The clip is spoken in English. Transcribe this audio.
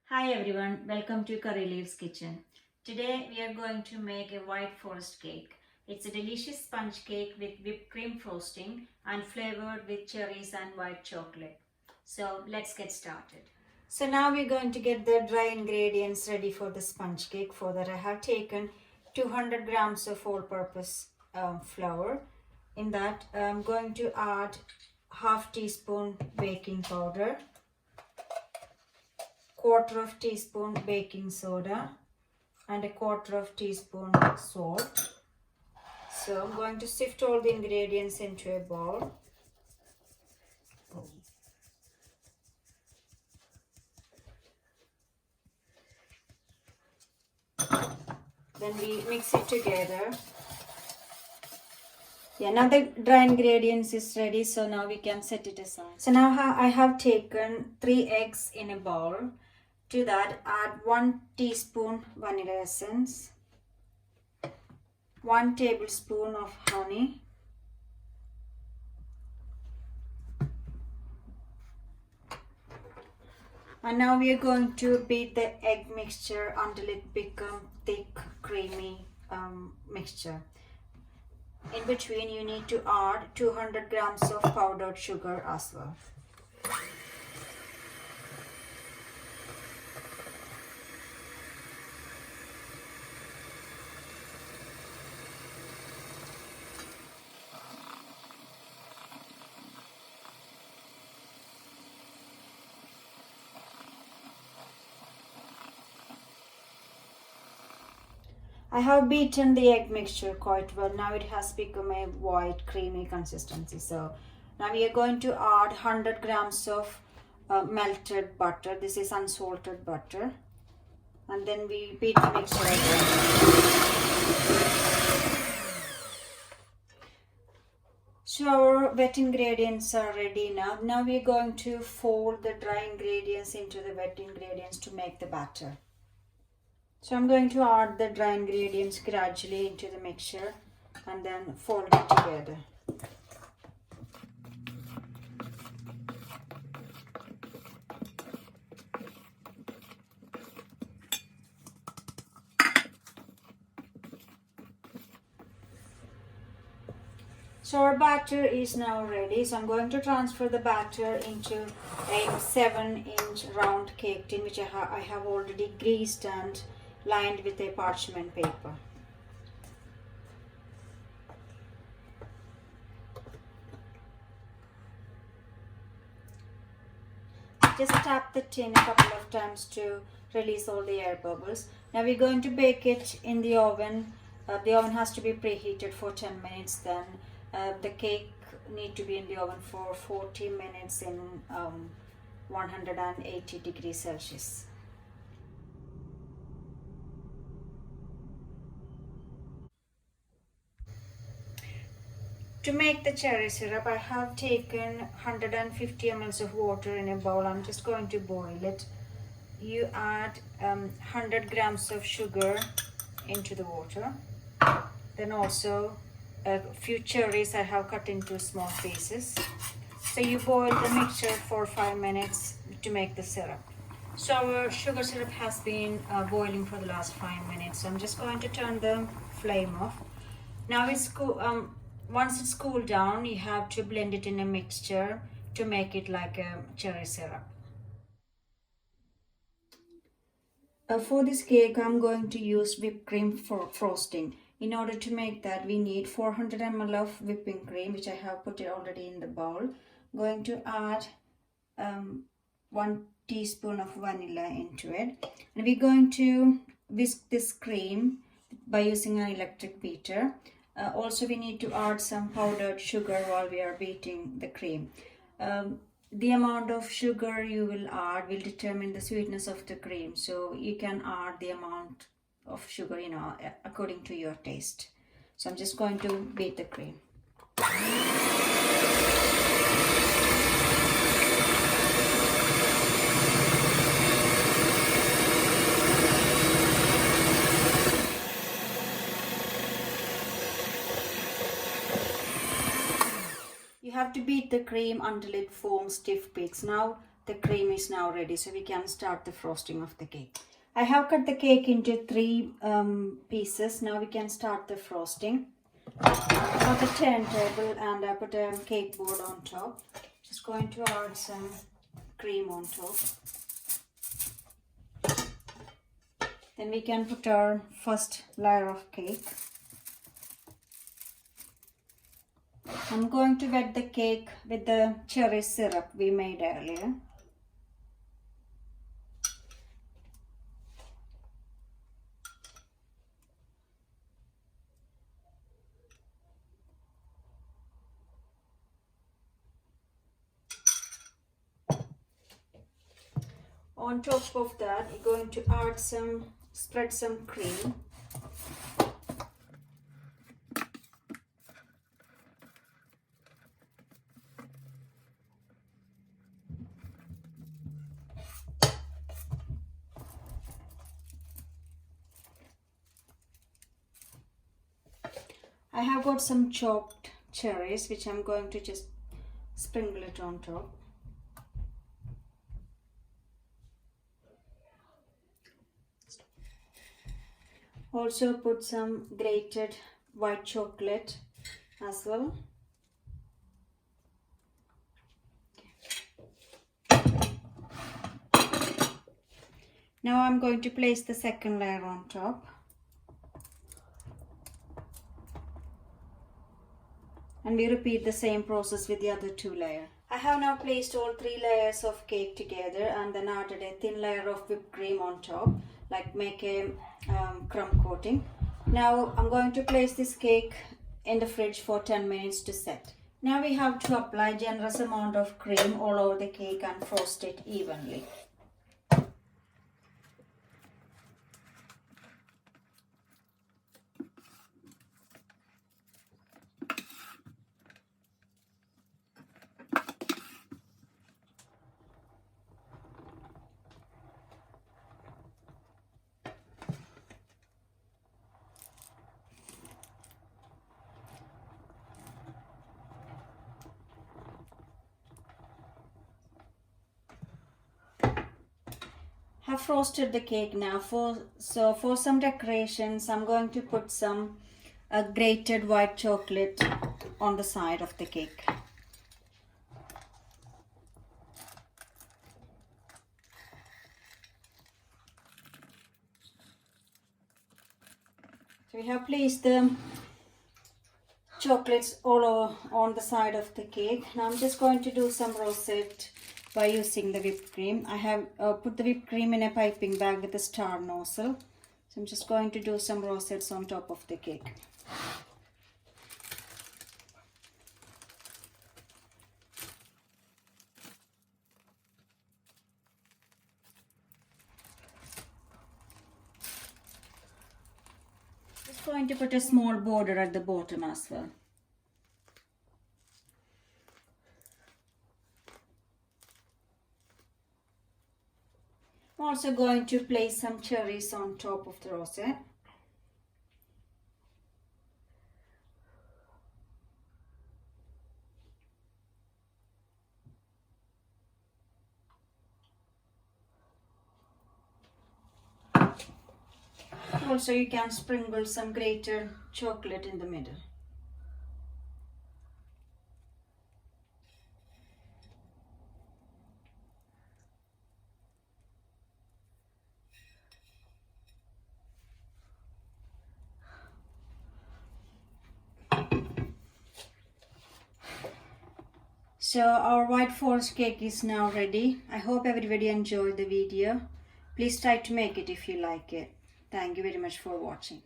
Hi everyone, welcome to Curry Leaves Kitchen. Today we are going to make a white forest cake. It's a delicious sponge cake with whipped cream frosting and flavored with cherries and white chocolate. So let's get started. So now we're going to get the dry ingredients ready for the sponge cake. For that I have taken 200 grams of all-purpose flour. In that I'm going to add half teaspoon baking powder, quarter of teaspoon baking soda and a quarter of teaspoon salt. So I'm going to sift all the ingredients into a bowl. Then we mix it together. Yeah, now the dry ingredients is ready, so now we can set it aside. So now I have taken 3 eggs in a bowl. To that add 1 teaspoon vanilla essence, 1 tablespoon of honey, and now we are going to beat the egg mixture until it becomes thick, creamy mixture. In between you need to add 200 grams of powdered sugar as well. I have beaten the egg mixture quite well. Now it has become a white creamy consistency. So now we are going to add 100 grams of melted butter. This is unsalted butter. And then we beat the mixture again. So our wet ingredients are ready now. Now we are going to fold the dry ingredients into the wet ingredients to make the batter. So I'm going to add the dry ingredients gradually into the mixture and then fold it together. So our batter is now ready. So I'm going to transfer the batter into a 7-inch round cake tin which I have already greased and lined with a parchment paper. Just tap the tin a couple of times to release all the air bubbles. Now we're going to bake it in the oven. The oven has to be preheated for 10 minutes. Then the cake need to be in the oven for 40 minutes in 180 degrees Celsius. To make the cherry syrup, I have taken 150 ml of water in a bowl. I'm just going to boil it. You add 100 grams of sugar into the water. Then also a few cherries I have cut into small pieces. So you boil the mixture for 5 minutes to make the syrup. So our sugar syrup has been boiling for the last 5 minutes. So I'm just going to turn the flame off. Now it's once it's cooled down, you have to blend it in a mixture to make it like a cherry syrup. For this cake, I'm going to use whipped cream for frosting. In order to make that, we need 400 ml of whipping cream, which I have put it already in the bowl. I'm going to add 1 teaspoon of vanilla into it. And we're going to whisk this cream by using an electric beater. Also, we need to add some powdered sugar while we are beating the cream. The amount of sugar you will add will determine the sweetness of the cream. So you can add the amount of sugar, according to your taste. So I'm just going to beat the cream. You have to beat the cream until it forms stiff peaks. Now the cream is now ready, so we can start the frosting of the cake. I have cut the cake into 3 pieces. Now we can start the frosting. I got a turntable and I put a cake board on top. Just going to add some cream on top. Then we can put our first layer of cake. I'm going to wet the cake with the cherry syrup we made earlier. On top of that, we're going to add spread some cream. I have got some chopped cherries, which I'm going to just sprinkle it on top. Also put some grated white chocolate as well. Now I'm going to place the second layer on top. And we repeat the same process with the other 2 layers. I have now placed all 3 layers of cake together and then added a thin layer of whipped cream on top, like make a crumb coating. Now I'm going to place this cake in the fridge for 10 minutes to set. Now we have to apply generous amount of cream all over the cake and frost it evenly. Have frosted the cake now. For some decorations, I'm going to put some grated white chocolate on the side of the cake. So we have placed the chocolates all over on the side of the cake. Now I'm just going to do some rosette by using the whipped cream. I have put the whipped cream in a piping bag with a star nozzle. So I'm just going to do some rosettes on top of the cake. Just going to put a small border at the bottom as well. I'm also going to place some cherries on top of the rosette. Also, you can sprinkle some grated chocolate in the middle. So our white forest cake is now ready. I hope everybody enjoyed the video. Please try to make it if you like it. Thank you very much for watching.